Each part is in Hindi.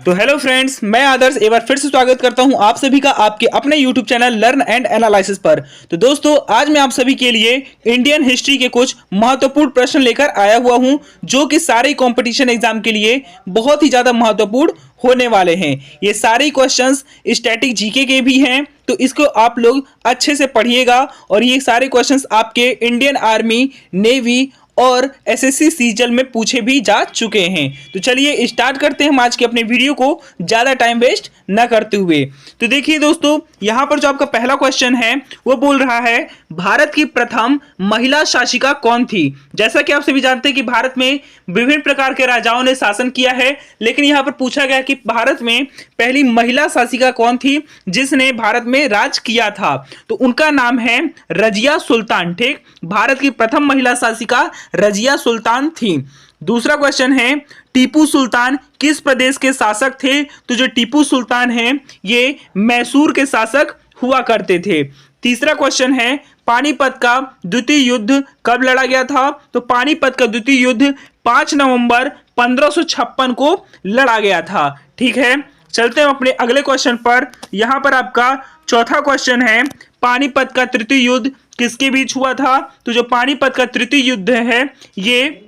तो हेलो फ्रेंड्स, मैं आदर्श एक बार फिर से स्वागत करता हूं आप सभी का आपके अपने YouTube channel learn and analysis पर। तो दोस्तों, आज मैं आप सभी के लिए इंडियन हिस्ट्री के कुछ महत्वपूर्ण प्रश्न लेकर आया हुआ हूं, जो कि सारे कंपटीशन एग्जाम के लिए बहुत ही ज़्यादा महत्वपूर्ण होने वाले हैं। ये सारे क्वेश्चंस स्टैटिक जीके के भी हैं, तो इसको आप लोग अच्छे से पढ़िएगा। और ये सारे क्वेश्चंस आपके इंडियन आर्मी, नेवी और एसएससी सीजल में पूछे भी जा चुके हैं। तो चलिए स्टार्ट करते हैं हम आज के अपने वीडियो को, ज़्यादा टाइम वेस्ट ना करते हुए। तो देखिए दोस्तों, यहाँ पर जो आपका पहला क्वेश्चन है वो बोल रहा है, भारत की प्रथम महिला शासिका कौन थी। जैसा कि आप सभी जानते हैं कि भारत में विभिन्न प्रकार के राजाओं ने शासन किया है, लेकिन यहाँ पर पूछा गया कि भारत में पहली महिला शासिका कौन थी जिसने भारत में राज किया था। तो उनका नाम है रजिया सुल्तान। ठीक, भारत की प्रथम महिला शासिका रजिया सुल्तान थी। दूसरा क्वेश्चन है, टीपू सुल्तान किस प्रदेश के शासक थे। तो जो टीपू सुल्तान हैं ये मैसूर के शासक हुआ करते थे। तीसरा क्वेश्चन है, पानीपत का द्वितीय युद्ध कब लड़ा गया था। तो पानीपत का द्वितीय युद्ध 5 नवंबर 1556 को लड़ा गया था। ठीक है, चलते हैं अपने अगले क्वेश्चन पर। यहां पर आपका चौथा क्वेश्चन है, पानीपत का तृतीय युद्ध किसके बीच हुआ था। तो जो पानीपत का तृतीय युद्ध है ये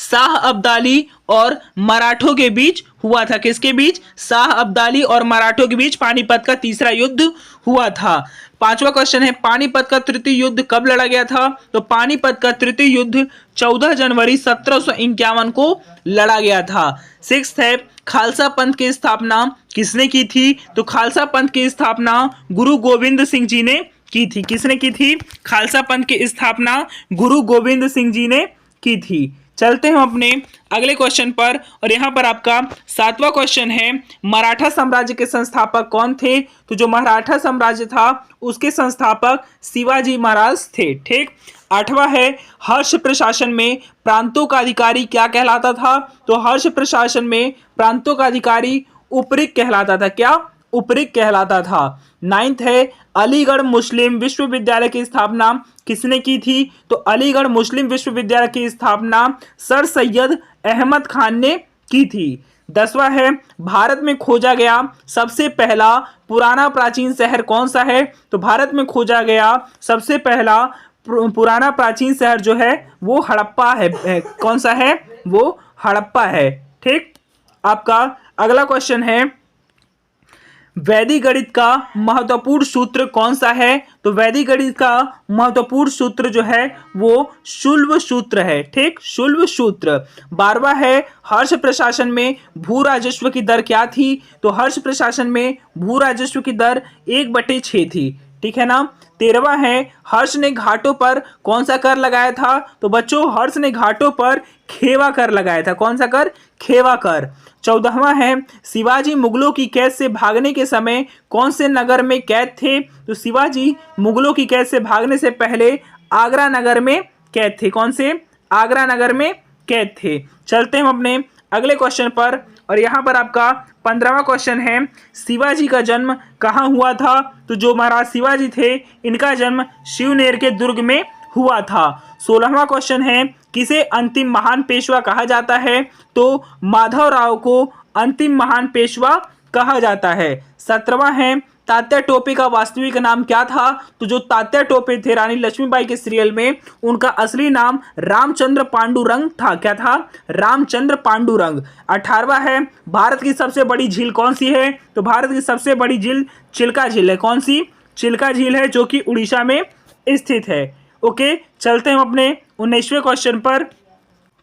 शाह अब्दाली और मराठों के बीच हुआ था। किसके बीच? शाह अब्दाली और मराठों के बीच पानीपत का तीसरा युद्ध हुआ था। पांचवा क्वेश्चन है, पानीपत का तृतीय युद्ध कब लड़ा गया था। तो पानीपत का तृतीय युद्ध 14 जनवरी 1751 को लड़ा गया था। सिक्स्थ है, खालसा पंथ की स्थापना किसने की थी। तो खालसा पंथ की स्थापना गुरु गोविंद सिंह जी ने की थी। किसने की थी? खालसा पंथ की स्थापना गुरु गोविंद सिंह जी ने की थी। चलते हैं अपने अगले क्वेश्चन पर, और यहाँ पर आपका सातवां क्वेश्चन है, मराठा साम्राज्य के संस्थापक कौन थे। तो जो मराठा साम्राज्य था उसके संस्थापक शिवाजी महाराज थे। ठीक, आठवां है, हर्ष प्रशासन में प्रांतों का अधिकारी क्या कहलाता था। तो हर्ष प्रशासन में प्रांतों का अधिकारी उपरिक कहलाता था। क्या? उपरिक कहलाता था। नाइन्थ है, अलीगढ़ मुस्लिम विश्वविद्यालय की स्थापना किसने की थी। तो अलीगढ़ मुस्लिम विश्वविद्यालय की स्थापना सर सैयद अहमद खान ने की थी। 10वां है, भारत में खोजा गया सबसे पहला पुराना प्राचीन शहर कौन सा है। तो भारत में खोजा गया सबसे पहला पुराना प्राचीन शहर जो है वो हड़प्पा है। कौन सा है? वो हड़प्पा है। ठीक, आपका अगला क्वेश्चन है, वैदिक गणित का महत्वपूर्ण सूत्र कौन सा है। तो वैदिक गणित का महत्वपूर्ण सूत्र जो है वो शुल्ब सूत्र है। ठीक, शुल्ब सूत्र। 12वां है, हर्ष प्रशासन में भू राजस्व की दर क्या थी। तो हर्ष प्रशासन में भू राजस्व की दर 1/6 थी। ठीक है ना। 13वां है, हर्ष ने घाटों पर कौन सा कर लगाया था। तो बच्चों, हर्ष ने घाटों पर खेवा कर लगाया था। कौन सा कर? खेवा कर। 14वां है, शिवाजी मुगलों की कैद से भागने के समय कौन से नगर में कैद थे। तो शिवाजी मुगलों की कैद से भागने से पहले आगरा नगर में कैद थे। कौन से? आगरा नगर में कैद थे। चलते हैं अपने अगले क्वेश्चन पर, और यहाँ पर आपका 15वां क्वेश्चन है, शिवाजी का जन्म कहाँ हुआ था। तो जो महाराज शिवाजी थे इनका जन्म शिवनेर के दुर्ग में हुआ था। 16वां क्वेश्चन है, किसे अंतिम महान पेशवा कहा जाता है। तो माधवराव को अंतिम महान पेशवा कहा जाता है। 17वां है, तात्या टोपे का वास्तविक नाम क्या था। तो जो तात्या टोपे थे रानी लक्ष्मीबाई के सीरियल में, उनका असली नाम रामचंद्र पांडुरंग था। क्या था? रामचंद्र पांडुरंग। 18वां है, भारत की सबसे बड़ी झील कौन सी है। तो भारत की सबसे बड़ी झील चिल्का झील है। कौन सी? चिल्का झील है, जो कि उड़ीसा में स्थित है। ओके, चलते हैं अपने 19वें क्वेश्चन पर।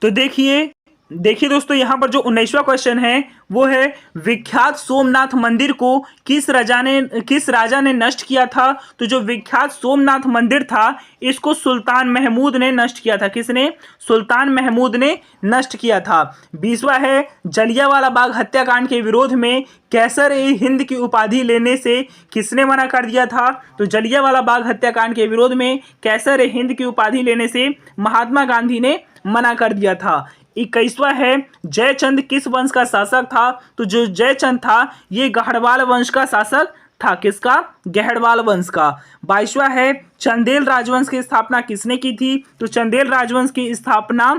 तो देखिए दोस्तों, यहाँ पर जो 19वां क्वेश्चन है वो है, विख्यात सोमनाथ मंदिर को किस राजा ने नष्ट किया था। तो जो विख्यात सोमनाथ मंदिर था इसको सुल्तान महमूद ने नष्ट किया था। किसने? सुल्तान महमूद ने नष्ट किया था। 20वां है, जलियांवाला बाग हत्याकांड के विरोध में कैसर-ए-हिंद की उपाधि लेने से किसने मना कर दिया था। तो जलियांवाला बाग हत्याकांड के विरोध में कैसर-ए-हिंद की उपाधि लेने से महात्मा गांधी ने मना कर दिया था। 21वां है, जयचंद किस वंश का शासक था। तो जो जयचंद था ये गढ़वाल वंश का शासक था। किसका? गढ़वाल वंश का। 22वां है, चंदेल राजवंश की स्थापना किसने की थी। तो चंदेल राजवंश की स्थापना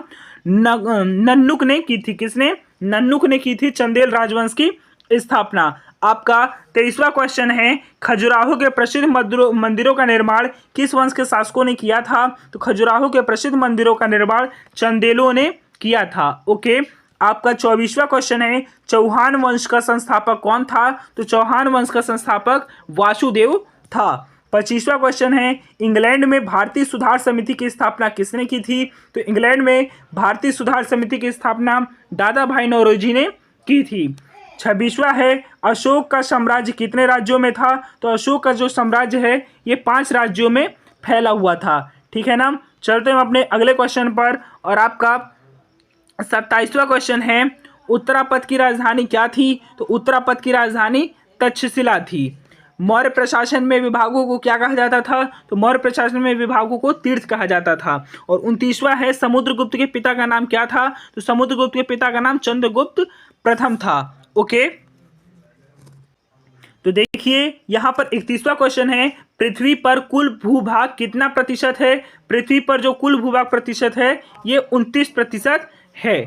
नन्नुक ने की थी। किसने? नन्नुक ने की थी चंदेल राजवंश की स्थापना। आपका 23वां क्वेश्चन है, खजुराहो के प्रसिद्ध मंदिरों का निर्माण किस वंश के शासकों ने किया था? तो खजुराहो के प्रसिद्ध मंदिरों का निर्माण चंदेलों ने किया था। ओके। आपका 24वां क्वेश्चन है, चौहान वंश का संस्थापक कौन था? तो चौहान वंश का संस्थापक वासुदेव था। 25वां क्वेश्चन है, इंग्लैंड में भारतीय सुधार समिति की स्थापना किसने की थी? तो इंग्लैंड में भारतीय सुधार समिति की स्थापना दादा भाई नौरोजी ने की थी। 26वां है, अशोक का साम्राज्य कितने राज्यों में था? तो अशोक का जो साम्राज्य है ये 5 राज्यों में फैला हुआ था। ठीक है ना। चलते हैं अपने अगले क्वेश्चन पर। और आपका 27वां क्वेश्चन है, उत्तरापद की राजधानी क्या थी? तो उत्तरापद की राजधानी तक्षशिला थी। मौर्य प्रशासन में विभागों को क्या कहा जाता था? तो मौर्य प्रशासन में विभागों को तीर्थ कहा जाता था। और 29वां है, समुद्रगुप्त के पिता का नाम क्या था? तो समुद्रगुप्त के पिता का नाम चंद्रगुप्त प्रथम था। ओके। तो देखिए यहां पर 31वां क्वेश्चन है, पृथ्वी पर कुल भूभाग कितना प्रतिशत है? पृथ्वी पर जो कुल भूभाग प्रतिशत है ये 29% है।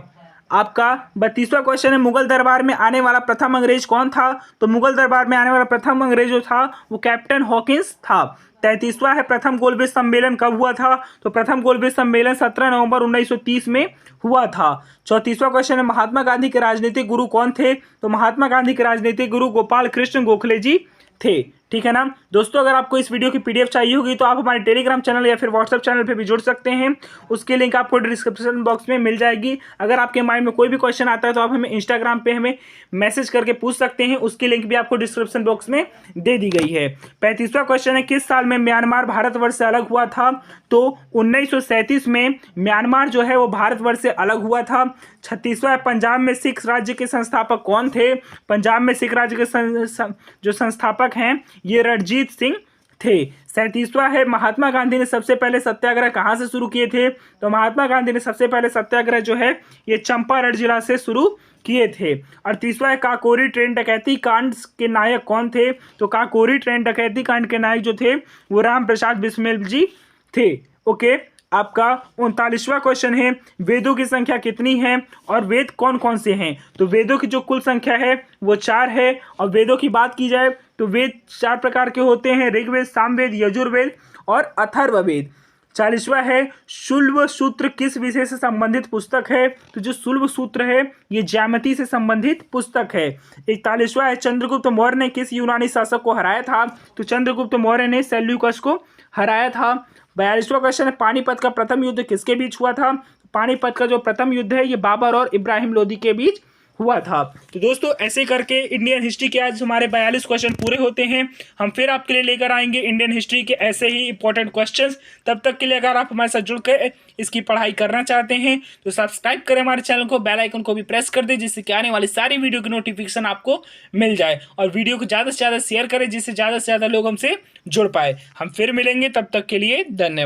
आपका 32वां क्वेश्चन है, मुगल दरबार में आने वाला प्रथम अंग्रेज कौन था? तो मुगल दरबार में आने वाला प्रथम अंग्रेज जो था वो कैप्टन हॉकिंस था। 33वां है, प्रथम गोलमेज सम्मेलन कब हुआ था? तो प्रथम गोलमेज सम्मेलन 17 नवंबर 1930 में हुआ था। 34वां क्वेश्चन है, महात्मा गांधी के राजनीतिक गुरु कौन थे? तो महात्मा गांधी के राजनीतिक गुरु गोपाल कृष्ण गोखले जी थे। ठीक है ना दोस्तों। अगर आपको इस वीडियो की पीडीएफ चाहिए होगी तो आप हमारे टेलीग्राम चैनल या फिर व्हाट्सएप चैनल पे भी जुड़ सकते हैं। उसकी लिंक आपको डिस्क्रिप्शन बॉक्स में मिल जाएगी। अगर आपके माइंड में कोई भी क्वेश्चन आता है तो आप हमें इंस्टाग्राम पे हमें मैसेज करके पूछ सकते हैं। उसकी लिंक भी आपको डिस्क्रिप्शन बॉक्स में दे दी गई है। 35वां क्वेश्चन है, किस साल में म्यांमार भारतवर्ष से अलग हुआ था? तो 1937 में म्यांमार जो है वो भारतवर्ष से अलग हुआ था। 36वां, पंजाब में सिख राज्य के संस्थापक कौन थे? पंजाब में सिख राज्य के जो संस्थापक हैं ये रणजीत सिंह थे। 37वां है, महात्मा गांधी ने सबसे पहले सत्याग्रह कहां से शुरू किए थे? तो महात्मा गांधी ने सबसे पहले सत्याग्रह जो है ये चंपारण जिला से शुरू किए थे। 38वां है, काकोरी ट्रेन डकैती कांड के नायक कौन थे? तो काकोरी ट्रेन डकैती कांड के नायक जो थे वो राम प्रसाद बिस्मिल जी थे। ओके। आपका 39वां क्वेश्चन है, वेदों की संख्या कितनी है और वेद कौन कौन से हैं? तो वेदों की जो कुल संख्या है वो 4 है। और वेदों की बात की जाए तो वेद 4 प्रकार के होते हैं, ऋग्वेद, सामवेद, यजुर्वेद और अथर्ववेद। 40वां है, शुल्ब सूत्र किस विषय से संबंधित पुस्तक है? तो जो शुल्ब सूत्र है ये ज्यामिति से संबंधित पुस्तक है। 41वां है, चंद्रगुप्त मौर्य ने किस यूनानी शासक को हराया था? तो चंद्रगुप्त मौर्य ने सेल्यूकस को हराया था। 42वां क्वेश्चन है, पानीपत का प्रथम युद्ध किसके बीच हुआ था? पानीपत का जो प्रथम युद्ध है ये बाबर और इब्राहिम लोदी के बीच हुआ था। तो दोस्तों ऐसे करके इंडियन हिस्ट्री के आज हमारे 42 क्वेश्चन पूरे होते हैं। हम फिर आपके लिए लेकर आएंगे इंडियन हिस्ट्री के ऐसे ही इंपॉर्टेंट क्वेश्चंस। तब तक के लिए अगर आप हमारे साथ जुड़कर इसकी पढ़ाई करना चाहते हैं तो सब्सक्राइब करें हमारे चैनल को, बेल आइकन को भी प्रेस कर दें जिससे कि आने वाली सारी वीडियो की नोटिफिकेशन आपको मिल जाए। और वीडियो को ज़्यादा से ज़्यादा शेयर करें जिससे ज़्यादा से ज़्यादा लोग हमसे जुड़ पाए। हम फिर मिलेंगे, तब तक के लिए धन्यवाद।